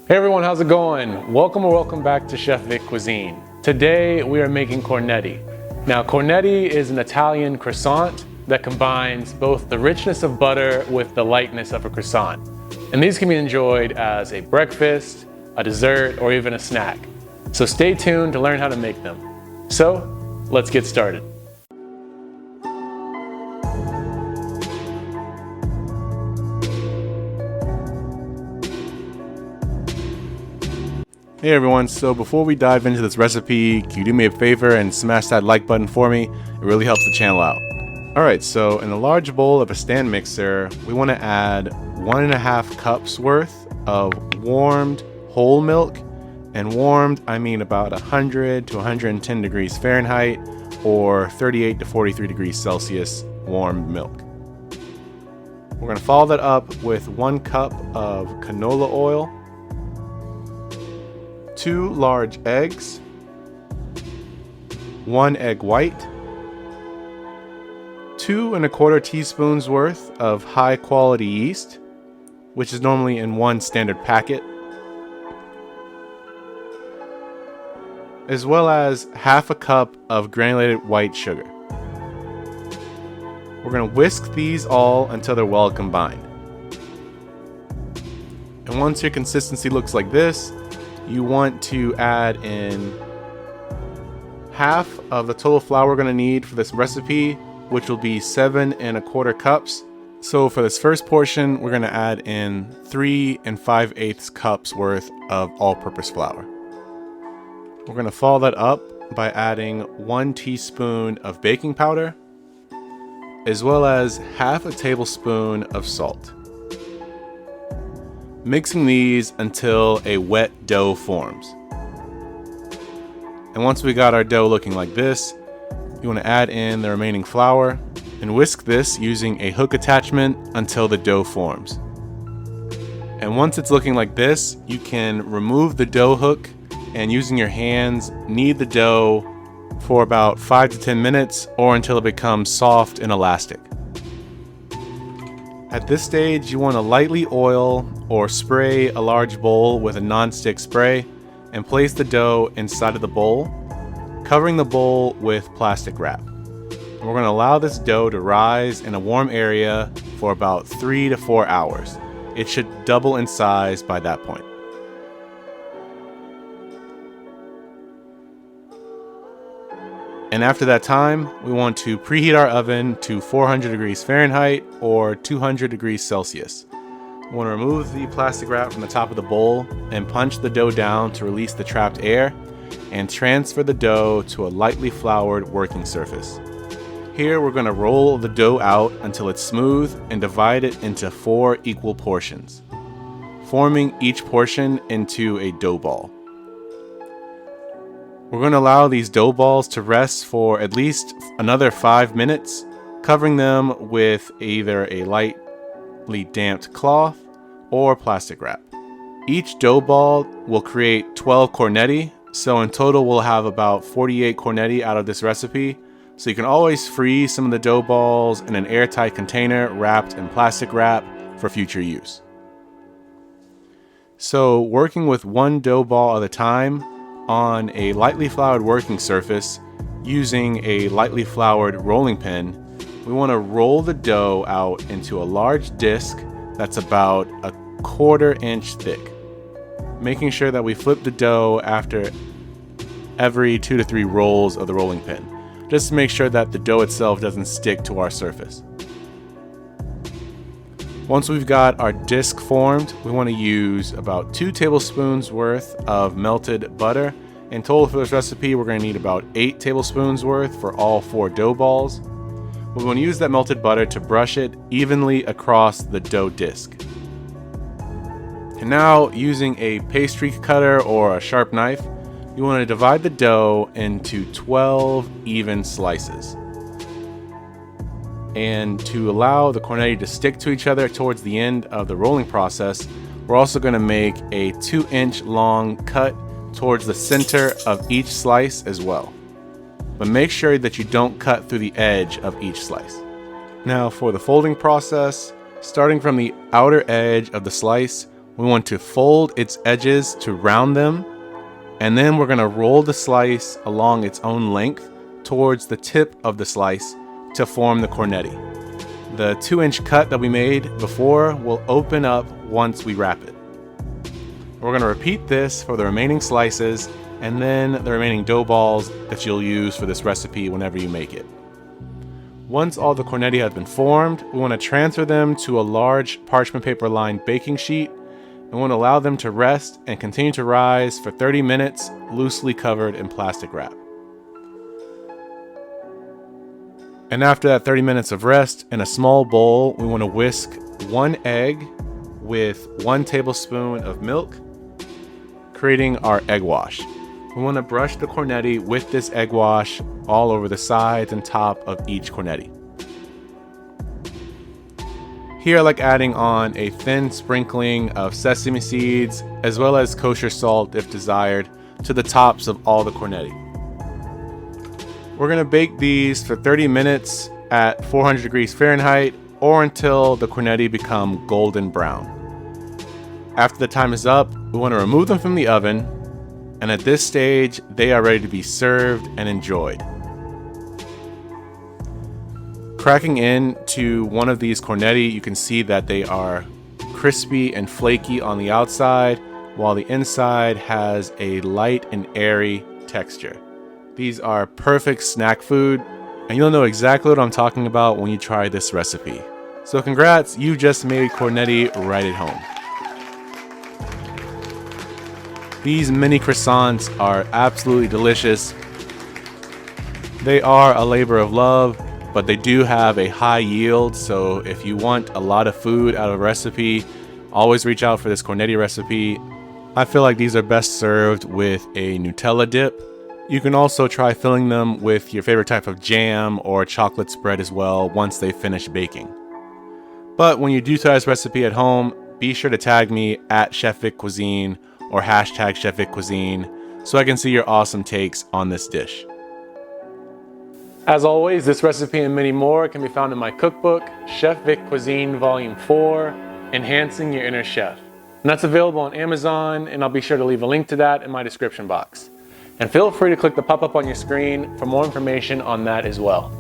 Hey everyone, how's it going? Welcome or welcome back to Chef Vic Cuisine. Today we are making cornetti. Now cornetti is an Italian croissant that combines both the richness of butter with the lightness of a croissant. And these can be enjoyed as a breakfast, a dessert, or even a snack. So stay tuned to learn how to make them. So let's get started. Hey everyone, so before we dive into this recipe, can you do me a favor and smash that like button for me? It really helps the channel out. Alright, so in a large bowl of a stand mixer, we want to add 1.5 cups worth of warmed whole milk. And warmed, I mean about 100 to 110 degrees Fahrenheit or 38 to 43 degrees Celsius warmed milk. We're going to follow that up with 1 cup of canola oil, 2 large eggs, 1 egg white, 2 1/4 teaspoons worth of high quality yeast, which is normally in 1 standard packet, as well as 1/2 cup of granulated white sugar. We're going to whisk these all until they're well combined. And once your consistency looks like this, you want to add in half of the total flour we're going to need for this recipe, which will be 7 1/4 cups. So for this first portion, we're going to add in 3 5/8 cups worth of all-purpose flour. We're going to follow that up by adding 1 teaspoon of baking powder, as well as 1/2 tablespoon of salt. Mixing these until a wet dough forms. And once we got our dough looking like this, you want to add in the remaining flour and whisk this using a hook attachment until the dough forms. And once it's looking like this, you can remove the dough hook and using your hands knead the dough for about 5 to 10 minutes or until it becomes soft and elastic. At this stage, you want to lightly oil or spray a large bowl with a non-stick spray and place the dough inside of the bowl, covering the bowl with plastic wrap. And we're going to allow this dough to rise in a warm area for about 3 to 4 hours. It should double in size by that point. And after that time, we want to preheat our oven to 400 degrees Fahrenheit or 200 degrees Celsius. We want to remove the plastic wrap from the top of the bowl and punch the dough down to release the trapped air and transfer the dough to a lightly floured working surface. Here we're going to roll the dough out until it's smooth and divide it into 4 equal portions, forming each portion into a dough ball. We're going to allow these dough balls to rest for at least another 5 minutes, covering them with either a lightly damped cloth or plastic wrap. Each dough ball will create 12 cornetti, so in total we'll have about 48 cornetti out of this recipe. So you can always freeze some of the dough balls in an airtight container wrapped in plastic wrap for future use. So working with 1 dough ball at a time, on a lightly floured working surface using a lightly floured rolling pin, we want to roll the dough out into a large disc that's about 1/4 inch thick, making sure that we flip the dough after every 2 to 3 rolls of the rolling pin, just to make sure that the dough itself doesn't stick to our surface. Once we've got our disc formed, we want to use about 2 tablespoons worth of melted butter. In total for this recipe, we're going to need about 8 tablespoons worth for all 4 dough balls. We want to use that melted butter to brush it evenly across the dough disc. And now, using a pastry cutter or a sharp knife, you want to divide the dough into 12 even slices. And to allow the cornetti to stick to each other towards the end of the rolling process, we're also going to make a 2-inch long cut towards the center of each slice as well. But make sure that you don't cut through the edge of each slice. Now for the folding process, starting from the outer edge of the slice, We want to fold its edges to round them, and then we're going to roll the slice along its own length towards the tip of the slice to form the cornetti. The 2-inch cut that we made before will open up once we wrap it. We're going to repeat this for the remaining slices and then the remaining dough balls that you'll use for this recipe whenever you make it. Once all the cornetti have been formed, we want to transfer them to a large parchment paper lined baking sheet and we want to allow them to rest and continue to rise for 30 minutes, loosely covered in plastic wrap. And after that 30 minutes of rest, in a small bowl, we want to whisk 1 egg with 1 tablespoon of milk, creating our egg wash. We want to brush the cornetti with this egg wash all over the sides and top of each cornetti. Here I like adding on a thin sprinkling of sesame seeds as well as kosher salt if desired to the tops of all the cornetti. We're going to bake these for 30 minutes at 400 degrees Fahrenheit or until the cornetti become golden brown. After the time is up, we want to remove them from the oven, and at this stage, they are ready to be served and enjoyed. Cracking into one of these cornetti, you can see that they are crispy and flaky on the outside, while the inside has a light and airy texture. These are perfect snack food, and you'll know exactly what I'm talking about when you try this recipe. So congrats, you just made cornetti right at home. These mini croissants are absolutely delicious. They are a labor of love, but they do have a high yield, so if you want a lot of food out of a recipe, always reach out for this cornetti recipe. I feel like these are best served with a Nutella dip. You can also try filling them with your favorite type of jam or chocolate spread as well once they finish baking. But when you do try this recipe at home, be sure to tag me at Chef Vic Cuisine or hashtag Chef Vic Cuisine so I can see your awesome takes on this dish. As always, this recipe and many more can be found in my cookbook, Chef Vic Cuisine Volume 4, Enhancing Your Inner Chef. And that's available on Amazon, and I'll be sure to leave a link to that in my description box. And feel free to click the pop-up on your screen for more information on that as well.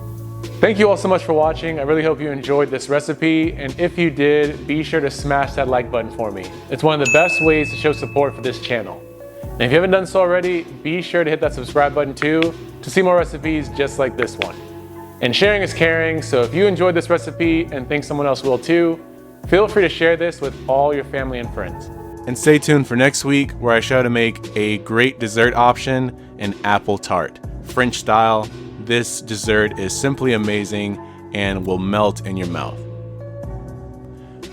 Thank you all so much for watching. I really hope you enjoyed this recipe, and if you did, be sure to smash that like button for me. It's one of the best ways to show support for this channel. And if you haven't done so already, be sure to hit that subscribe button too to see more recipes just like this one. And sharing is caring, so if you enjoyed this recipe and think someone else will too, feel free to share this with all your family and friends. And stay tuned for next week where I show how to make a great dessert option, an apple tart, French style. This dessert is simply amazing and will melt in your mouth.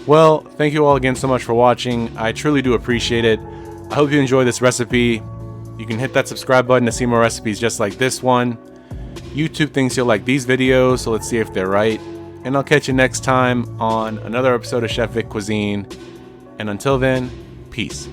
Well, thank you all again so much for watching. I truly do appreciate it. I hope you enjoy this recipe. You can hit that subscribe button to see more recipes just like this one. YouTube thinks you'll like these videos, so let's see if they're right. And I'll catch you next time on another episode of Chef Vic Cuisine. And until then, peace.